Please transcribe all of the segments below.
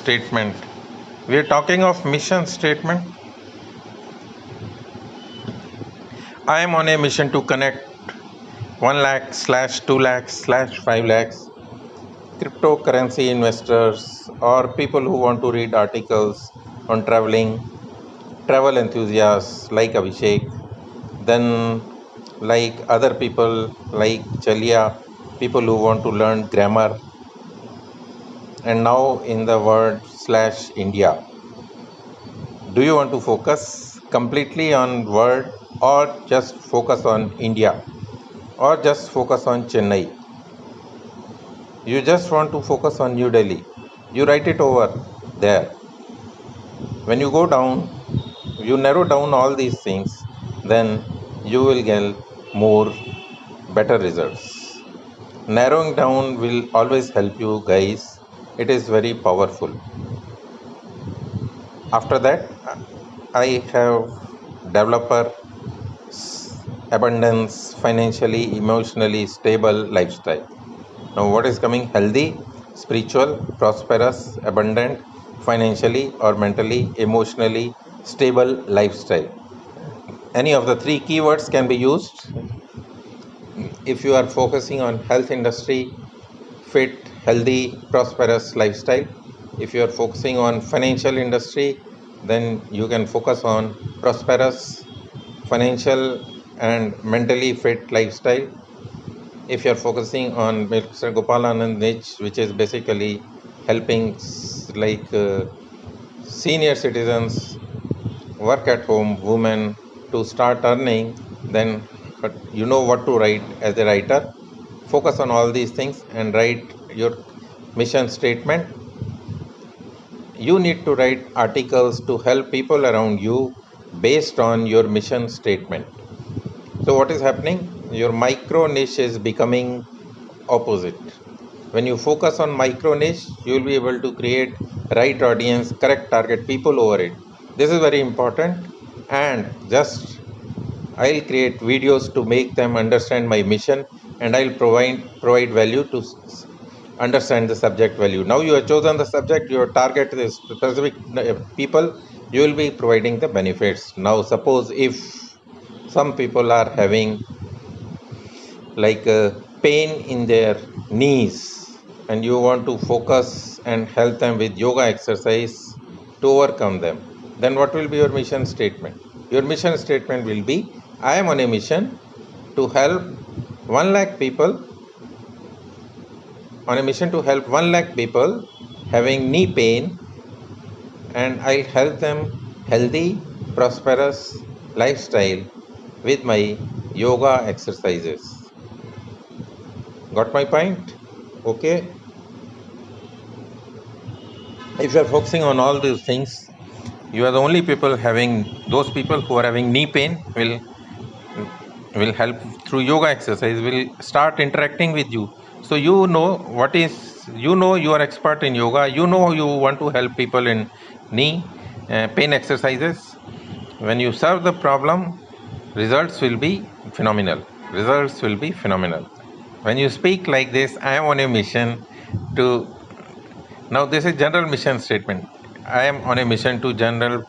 statement. We are talking of mission statement. I am on a mission to connect 1 lakh slash 2 lakhs slash 5 lakhs cryptocurrency investors or people who want to read articles on travel enthusiasts like Abhishek, then like other people like Chalia, people who want to learn grammar, and now in the word slash India. Do you want to focus completely on word or just focus on India or just focus on Chennai? You just want to focus on New Delhi. You write it over there. When you go down, you narrow down all these things, then you will get more better results. Narrowing down will always help you guys. It is very powerful. After that, I have developer abundance, financially, emotionally stable lifestyle. Now, what is coming? Healthy, spiritual, prosperous, abundant, financially or mentally, emotionally stable lifestyle. Any of the three keywords can be used. If you are focusing on health industry, fit, healthy, prosperous lifestyle. If you are focusing on financial industry, then you can focus on prosperous, financial and mentally fit lifestyle. If you are focusing on Mr. Gopalanand niche, which is basically helping senior citizens, work at home, women to start earning, then you know what to write as a writer. Focus on all these things and write your mission statement. You need to write articles to help people around you based on your mission statement. So what is happening? Your micro niche is becoming opposite. When you focus on micro niche, you will be able to create right audience, correct target people over it. This is very important, and just I'll create videos to make them understand my mission, and I'll provide value to understand the subject value. Now you have chosen the subject, your target is specific people, you will be providing the benefits. Now suppose if some people are having pain in their knees and you want to focus and help them with yoga exercise to overcome them, then what will be your mission statement? Your mission statement will be, I am on a mission to help 1 lakh people, on a mission to help 1 lakh people having knee pain, and I'll help them healthy, prosperous lifestyle with my yoga exercises. Got my point? Okay. If you are focusing on all these things, you are the only people having, those people who are having knee pain will help through yoga exercise, will start interacting with you. So you know what is, you know you are expert in yoga, you know you want to help people in knee pain exercises. When you serve the problem, results will be phenomenal. Results will be phenomenal. When you speak like this, I am on a mission to, now this is general mission statement. I am on a mission to general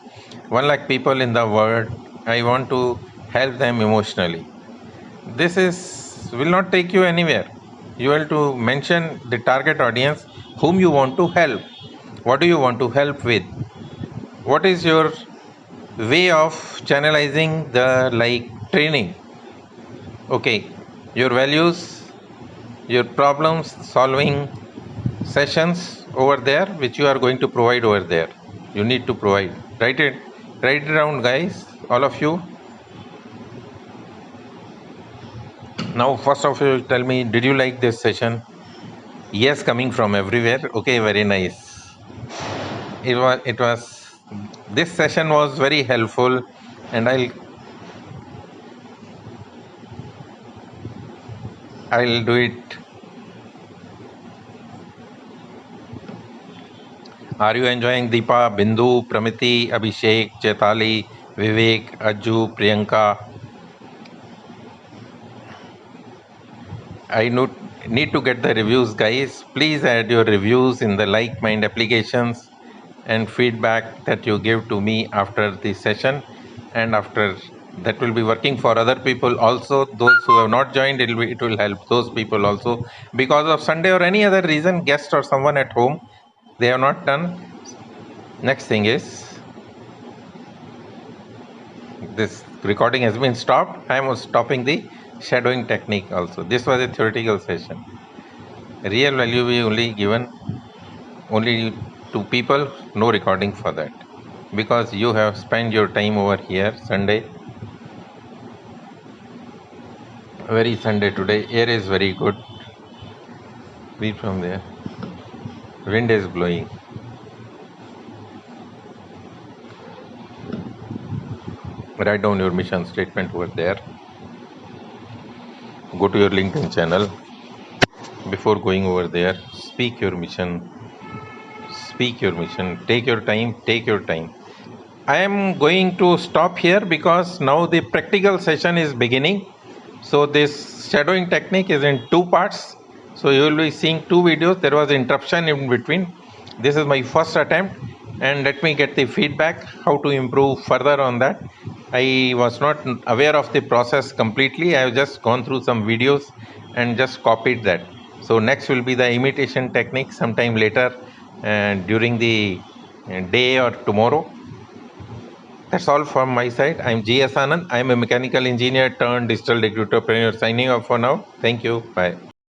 1 lakh people in the world. I want to help them emotionally. This is will not take you anywhere. You have to mention the target audience whom you want to help. What do you want to help with? What is your way of channelizing the training? Okay, your values, your problems solving sessions over there, which you are going to provide over there. You need to provide. Write it down, guys, all of you. Now, first of all, tell me, did you like this session? Yes, coming from everywhere. Okay, very nice. It was, this session was very helpful, and I'll do it. Are you enjoying Deepa, Bindu, Pramiti, Abhishek, Chaitali, Vivek, Ajju, Priyanka? I need to get the reviews, guys. Please add your reviews in the like mind applications. and feedback that you give to me after the session, and after that will be working for other people also. Those who have not joined, it will help those people also, because of Sunday or any other reason, guest or someone at home, they have not done. Next thing is, this recording has been stopped. I am stopping the shadowing technique also. This was a theoretical session. Real value we only given only to people, no recording for that, because you have spent your time over here. Sunday, very Sunday today, air is very good. Read from there. Wind is blowing. Write down your mission statement over there. Go to your LinkedIn channel. Before going over there, speak your mission. Speak your mission. Take your time. Take your time. I am going to stop here because now the practical session is beginning. So this shadowing technique is in two parts. So you will be seeing two videos. There was interruption in between. This is my first attempt, and let me get the feedback how to improve further on that. I was not aware of the process completely. I have just gone through some videos and just copied that. So next will be the imitation technique sometime later, during the day or tomorrow. That's all from my side. I'm GS Anand. I'm a mechanical engineer turned digital recruiter. Signing off for now. Thank you. Bye.